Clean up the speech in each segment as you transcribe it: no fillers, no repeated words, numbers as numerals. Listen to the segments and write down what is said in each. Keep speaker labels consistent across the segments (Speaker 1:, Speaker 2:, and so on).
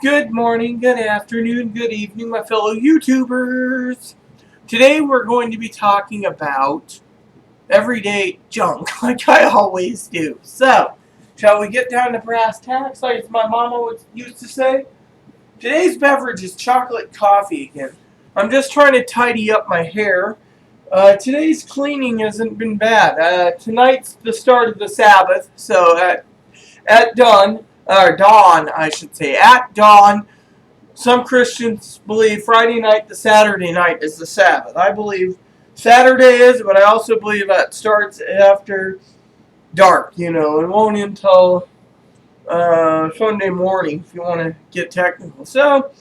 Speaker 1: Good morning, good afternoon, good evening, my fellow YouTubers. Today we're going to be talking about everyday junk, like I always do. So, shall we get down to brass tacks, like my mama used to say? Today's beverage is chocolate coffee again. I'm just trying to tidy up my hair. Today's cleaning hasn't been bad. Tonight's the start of the Sabbath, so at dawn, or dawn, I should say, at dawn, some Christians believe Friday night to Saturday night is the Sabbath. I believe Saturday is, but I also believe that starts after dark, it won't until Sunday morning, if you want to get technical. So,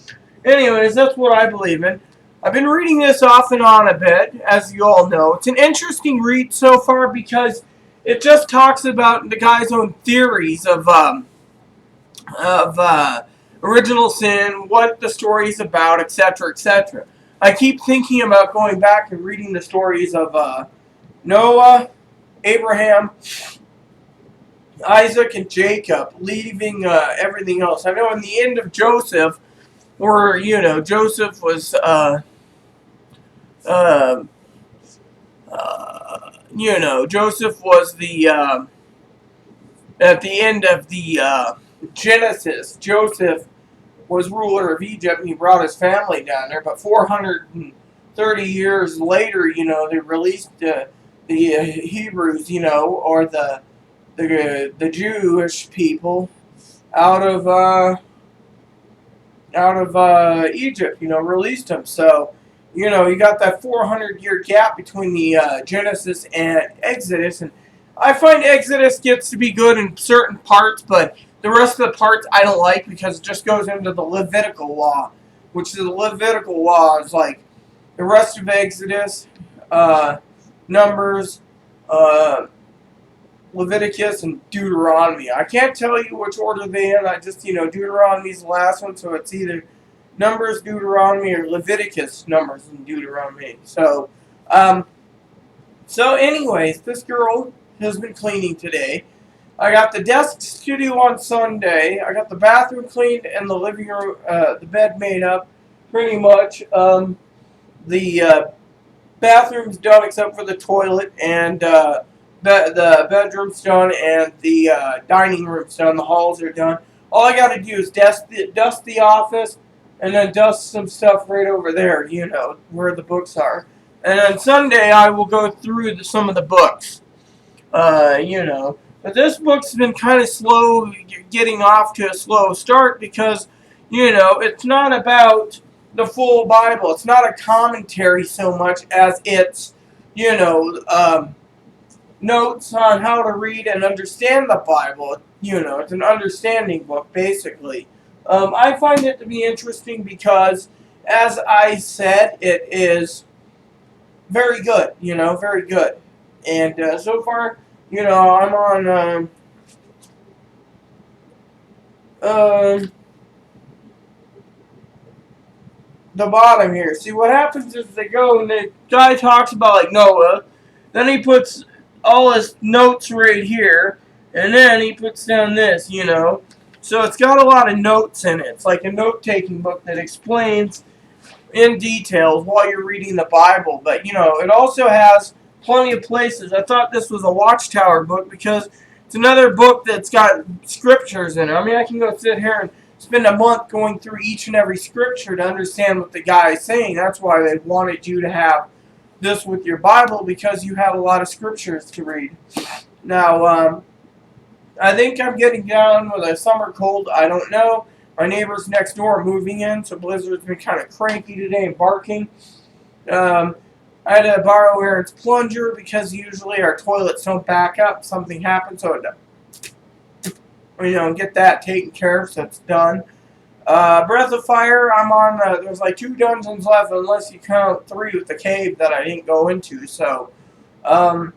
Speaker 1: anyways, that's what I believe in. I've been reading this off and on a bit, as you all know. It's an interesting read so far because it just talks about the guy's own theories of original sin, what the story is about, etc., etc. I keep thinking about going back and reading the stories of Noah, Abraham, Isaac, and Jacob, leaving everything else. I know in the end of Joseph, where, Joseph was, Joseph was at the end of the Genesis, Joseph was ruler of Egypt, and he brought his family down there. But 430 years later, they released the Hebrews, or the Jewish people out of Egypt, released them. So, you got that 400-year gap between the Genesis and Exodus, and I find Exodus gets to be good in certain parts, but the rest of the parts I don't like because it just goes into the Levitical law, which the Levitical law is like the rest of Exodus, Numbers, Leviticus, and Deuteronomy. I can't tell you which order they're in. I just, Deuteronomy's the last one, so it's either Numbers, Deuteronomy, or Leviticus, Numbers, and Deuteronomy. So anyways, this girl has been cleaning today. I got the desk to do on Sunday. I got the bathroom cleaned and the living room, the bed made up, pretty much. The bathroom's done except for the toilet, and the bedroom's done, and the dining room's done. The halls are done. All I got to do is dust the office, and then dust some stuff right over there, where the books are. And on Sunday, I will go through some of the books, But this book's been kind of slow, getting off to a slow start because, it's not about the full Bible. It's not a commentary so much as it's, notes on how to read and understand the Bible. It's an understanding book, basically. I find it to be interesting because, as I said, it is very good, very good. And so far, I'm on the bottom here. See, what happens is they go and the guy talks about, like, Noah. Then he puts all his notes right here. And then he puts down this, So it's got a lot of notes in it. It's like a note-taking book that explains in detail while you're reading the Bible. But, it also has plenty of places. I thought this was a Watchtower book because it's another book that's got scriptures in it. I mean, I can go sit here and spend a month going through each and every scripture to understand what the guy is saying. That's why they wanted you to have this with your Bible, because you have a lot of scriptures to read. Now, I think I'm getting down with a summer cold. I don't know. My neighbors next door are moving in, so Blizzard's been kind of cranky today and barking. I had to borrow Aaron's plunger because usually our toilets don't back up. Something happens, so get that taken care of, so it's done. Breath of Fire, I'm on, there's like 2 dungeons left, unless you count 3 with the cave that I didn't go into, so, I'm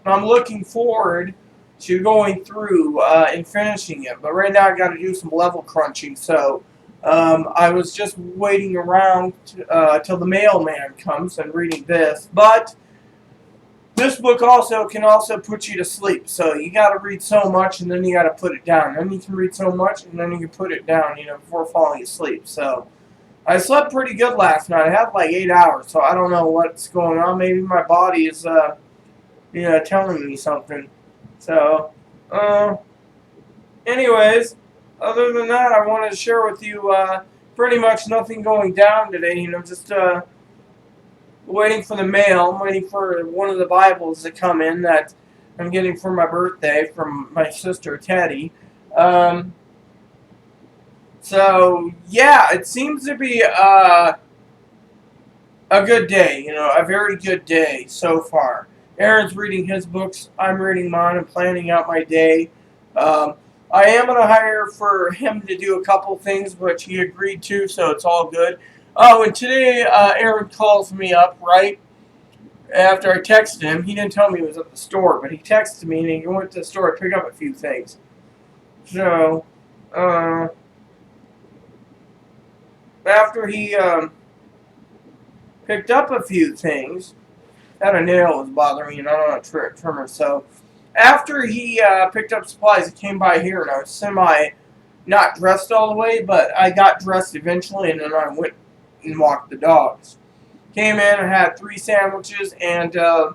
Speaker 1: looking forward to going through, and finishing it, but right now I gotta do some level crunching, so, I was just waiting around, till the mailman comes and reading this, but This book also can also put you to sleep. So you got to read so much, and then you got to put it down. Then you can read so much, and then you can put it down, before falling asleep. So I slept pretty good last night. I had like 8 hours, so I don't know what's going on. Maybe my body is, telling me something. So, anyways, other than that, I wanted to share with you pretty much nothing going down today. Just waiting for the mail. I'm waiting for one of the Bibles to come in that I'm getting for my birthday from my sister Teddy. So yeah, it seems to be a good day. A very good day so far. Aaron's reading his books. I'm reading mine and planning out my day. I am going to hire for him to do a couple things, which he agreed to, so it's all good. Oh, and today Aaron calls me up right after I texted him. He didn't tell me he was at the store, but he texted me and he went to the store to pick up a few things. So, after he picked up a few things, that a nail was bothering me, and I don't have a trimmer. So, after he picked up supplies, he came by here, and I was not dressed all the way, but I got dressed eventually, and then I went and walked the dogs. Came in, I had 3 sandwiches, and, 4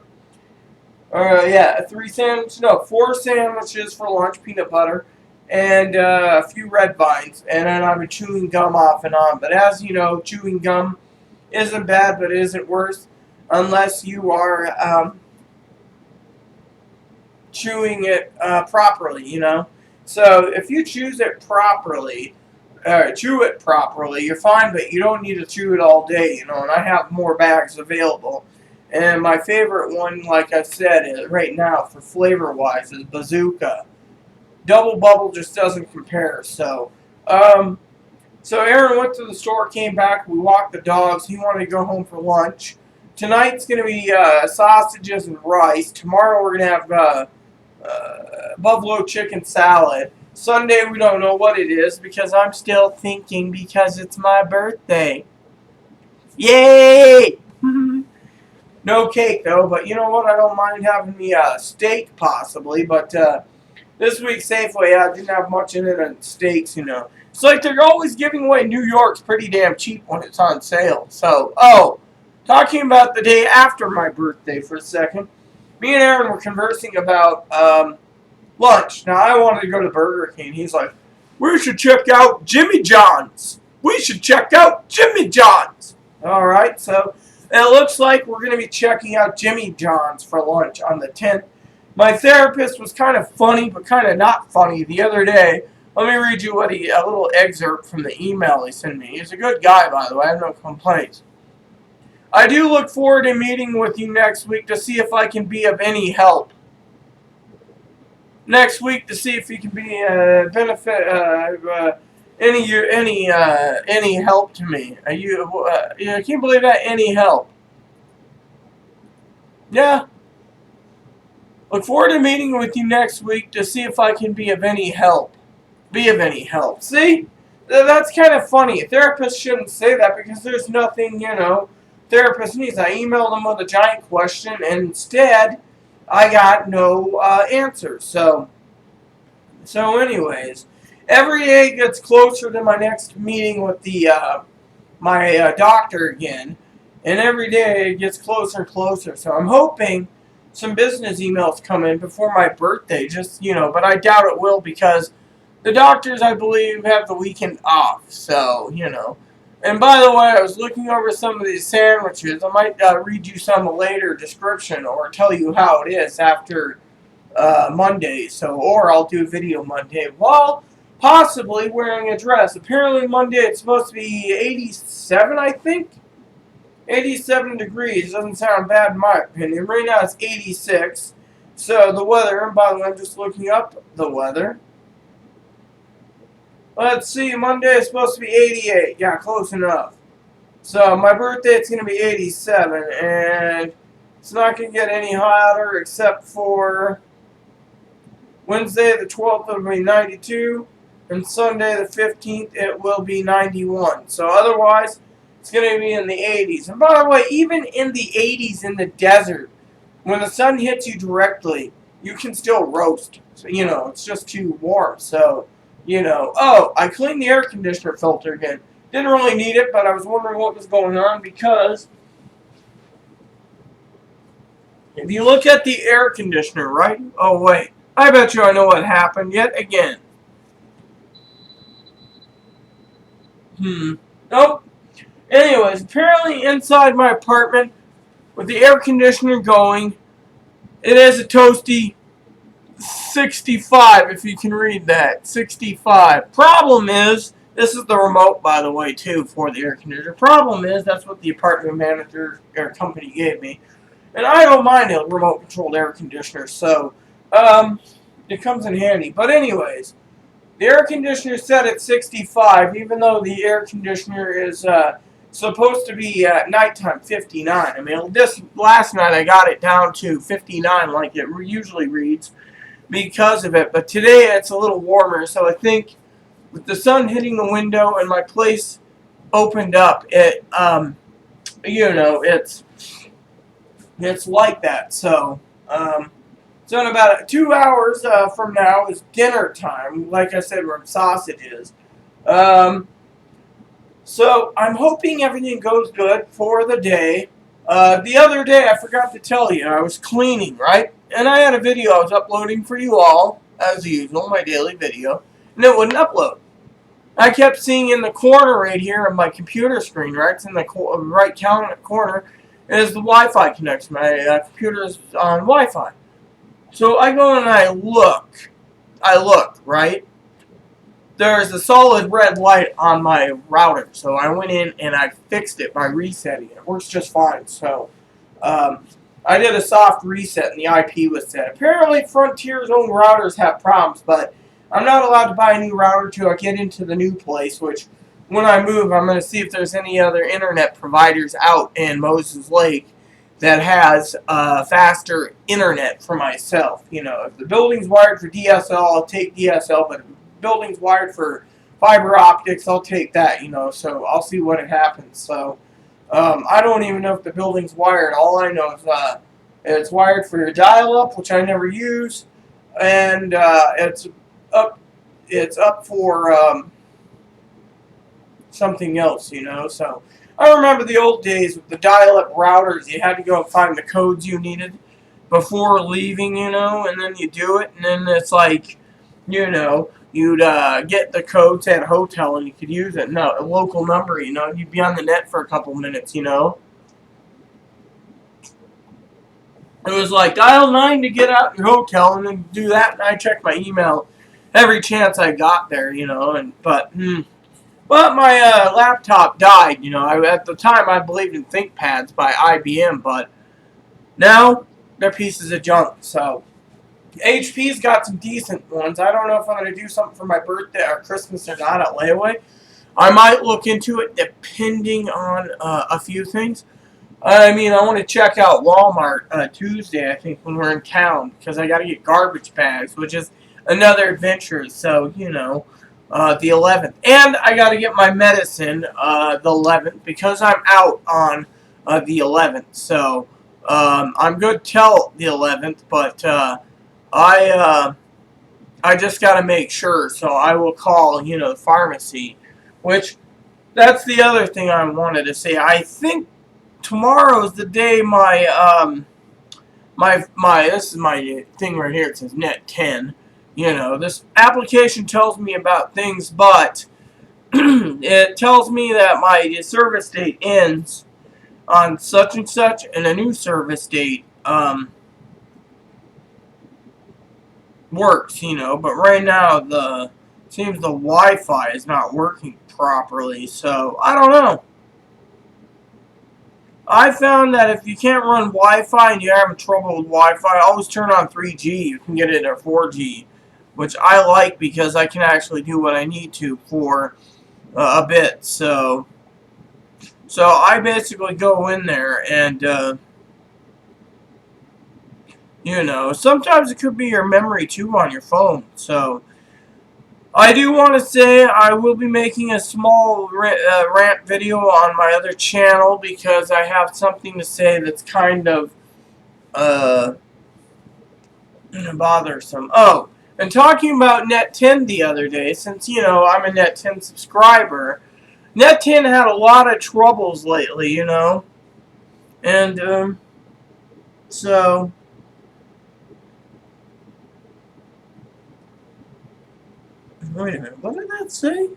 Speaker 1: sandwiches for lunch, peanut butter, and a few red vines, and then I've been chewing gum off and on. But as you know, chewing gum isn't bad, but it isn't worse unless you are chewing it properly, So if you chew it properly, you're fine, but you don't need to chew it all day, and I have more bags available. And my favorite one, like I said, right now for flavor-wise is Bazooka. Double Bubble just doesn't compare. So Aaron went to the store, came back, we walked the dogs. He wanted to go home for lunch. Tonight's going to be sausages and rice. Tomorrow we're going to have buffalo chicken salad. Sunday we don't know what it is because I'm still thinking because it's my birthday. Yay! No cake though, but you know what? I don't mind having me steak possibly, but this week Safeway I didn't have much in it on steaks, It's like they're always giving away New York's pretty damn cheap when it's on sale. So, talking about the day after my birthday for a second, me and Aaron were conversing about lunch. Now, I wanted to go to Burger King. He's like, we should check out Jimmy John's. We should check out Jimmy John's. All right, so it looks like we're going to be checking out Jimmy John's for lunch on the 10th. My therapist was kind of funny, but kind of not funny the other day. Let me read you a little excerpt from the email he sent me. He's a good guy, by the way. I have no complaints. I do look forward to meeting with you next week to see if I can be of any help. Next week to see if you can be any help to me. I can't believe that, any help. Yeah. Look forward to meeting with you next week to see if I can be of any help. See? That's kind of funny. A therapist shouldn't say that because there's nothing, therapist needs. I emailed them with a giant question, and instead, I got no answer. So anyways, every day gets closer to my next meeting with my doctor again, and every day it gets closer and closer. So I'm hoping some business emails come in before my birthday, but I doubt it will because the doctors, I believe, have the weekend off. So, And by the way, I was looking over some of these sandwiches. I might read you some later description or tell you how it is after Monday. Or I'll do a video Monday while possibly wearing a dress. Apparently Monday it's supposed to be 87, I think. 87 degrees. Doesn't sound bad in my opinion. Right now it's 86. So the weather, and by the way, I'm just looking up the weather. Let's see, Monday is supposed to be 88. Yeah, close enough. So my birthday it's going to be 87, and it's not going to get any hotter except for Wednesday the 12th it will be 92, and Sunday the 15th it will be 91. So otherwise, it's going to be in the 80s. And by the way, even in the 80s in the desert, when the sun hits you directly, you can still roast. So, it's just too warm. So, oh, I cleaned the air conditioner filter again. Didn't really need it, but I was wondering what was going on because if you look at the air conditioner, right? Oh, wait. I bet you I know what happened yet again. Nope. Anyways, apparently inside my apartment, with the air conditioner going, it is a toasty 65, if you can read that. 65. Problem is, this is the remote, by the way, too, for the air conditioner. Problem is, that's what the apartment manager or company gave me. And I don't mind a remote-controlled air conditioner, so it comes in handy. But anyways, the air conditioner is set at 65, even though the air conditioner is supposed to be at nighttime 59. I mean, this last night I got it down to 59 like it usually reads because of it. But today it's a little warmer, so I think with the sun hitting the window and my place opened up, it's like that. So, so in about 2 hours from now is dinner time. Like I said, where sausage is. So I'm hoping everything goes good for the day. The other day, I forgot to tell you, I was cleaning, right? And I had a video I was uploading for you all, as usual, my daily video, and it wouldn't upload. I kept seeing in the corner right here of my computer screen, right? It's in the right corner, is the Wi-Fi connection. My computer is on Wi-Fi. So I go and I look, right? There's a solid red light on my router. So I went in and I fixed it by resetting it. It works just fine. So I did a soft reset and the IP was set. Apparently Frontier's own routers have problems, but I'm not allowed to buy a new router till I get into the new place, which when I move, I'm going to see if there's any other internet providers out in Moses Lake that has faster internet for myself. If the building's wired for DSL, I'll take DSL, but if the building's wired for fiber optics, I'll take that, so I'll see what happens. So I don't even know if the building's wired. All I know is it's wired for your dial-up, which I never use, and it's up for something else, so I remember the old days with the dial-up routers. You had to go and find the codes you needed before leaving, and then you do it, and then it's like, you'd get the codes at a hotel and you could use it. No, a local number, you'd be on the net for a couple minutes, It was like, dial 9 to get out your hotel, and then do that, and I checked my email every chance I got there, But my laptop died, at the time I believed in ThinkPads by IBM, but now they're pieces of junk. So HP's got some decent ones. I don't know if I'm going to do something for my birthday or Christmas or not at layaway. I might look into it depending on a few things. I want to check out Walmart Tuesday, I think, when we're in town, because I got to get garbage bags, which is another adventure. So, the 11th. And I got to get my medicine the 11th because I'm out on the 11th. So I'm good till the 11th, but I just got to make sure. So I will call, the pharmacy, which that's the other thing I wanted to say. I think tomorrow is the day my this is my thing right here. It says Net 10. This application tells me about things, but it tells me that my service date ends on such and such, and a new service date works, but right now seems the Wi-Fi is not working properly, so I don't know. I found that if you can't run Wi-Fi and you're having trouble with Wi-Fi, always turn on 3G. You can get it at 4G. Which I like because I can actually do what I need to for a bit. So I basically go in there and, sometimes it could be your memory too on your phone. So I do want to say I will be making a small rant video on my other channel because I have something to say that's kind of bothersome. Oh, and talking about Net 10 the other day, since, I'm a Net 10 subscriber, Net 10 had a lot of troubles lately, and, so, wait a minute, what did that say?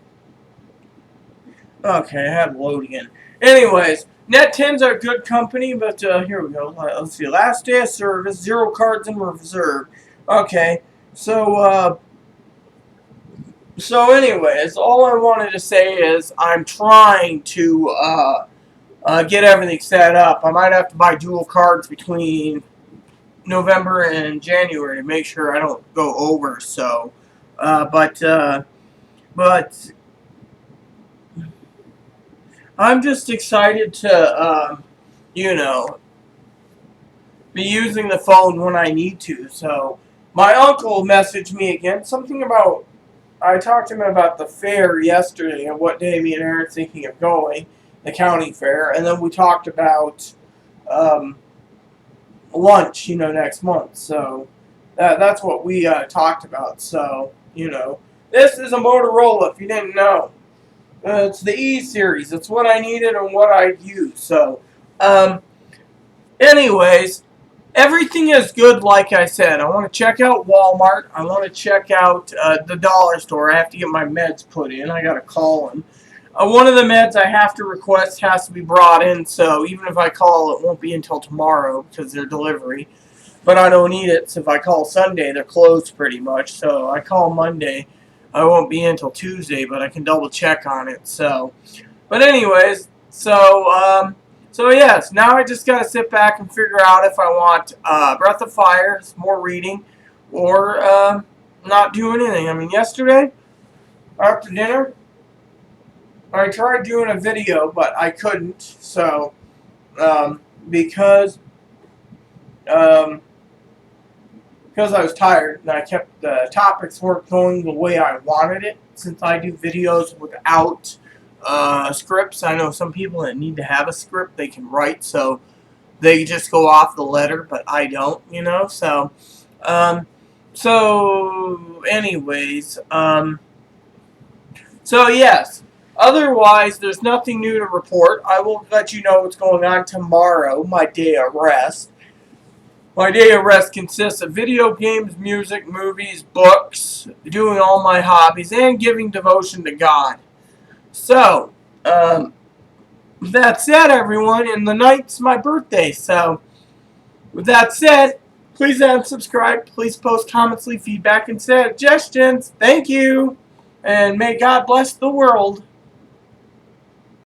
Speaker 1: Okay, I had to load again. Anyways, Net 10's are good company, but here we go. Let's see. Last day of service, 0 cards in reserve. Okay, so anyways, all I wanted to say is I'm trying to get everything set up. I might have to buy dual cards between November and January to make sure I don't go over. So, but I'm just excited to, be using the phone when I need to. So, my uncle messaged me again, something about, I talked to him about the fair yesterday and what day me and Aaron are thinking of going, the county fair, and then we talked about, lunch, next month. So, that's what we talked about. So, this is a Motorola, if you didn't know. It's the E series. It's what I needed and what I'd use. So, anyways, everything is good, like I said. I want to check out Walmart. I want to check out the dollar store. I have to get my meds put in. I got to call them. One of the meds I have to request has to be brought in, so even if I call, it won't be until tomorrow because they're delivery. But I don't need it, so if I call Sunday, they're closed pretty much. So I call Monday. I won't be in until Tuesday, but I can double check on it. So, but anyways, so yes, now I just gotta sit back and figure out if I want Breath of Fire, some more reading, or not do anything. I mean, yesterday after dinner, I tried doing a video, but I couldn't. So, because I was tired and I kept the topics weren't going the way I wanted it. Since I do videos without scripts, I know some people that need to have a script they can write, so they just go off the letter, but I don't, So, anyways, so yes. Otherwise, there's nothing new to report. I will let you know what's going on tomorrow, my day of rest. My day of rest consists of video games, music, movies, books, doing all my hobbies, and giving devotion to God. So, with that said, everyone, and the night's my birthday. So, with that said, please subscribe, please post comments, leave feedback, and suggestions. Thank you, and may God bless the world.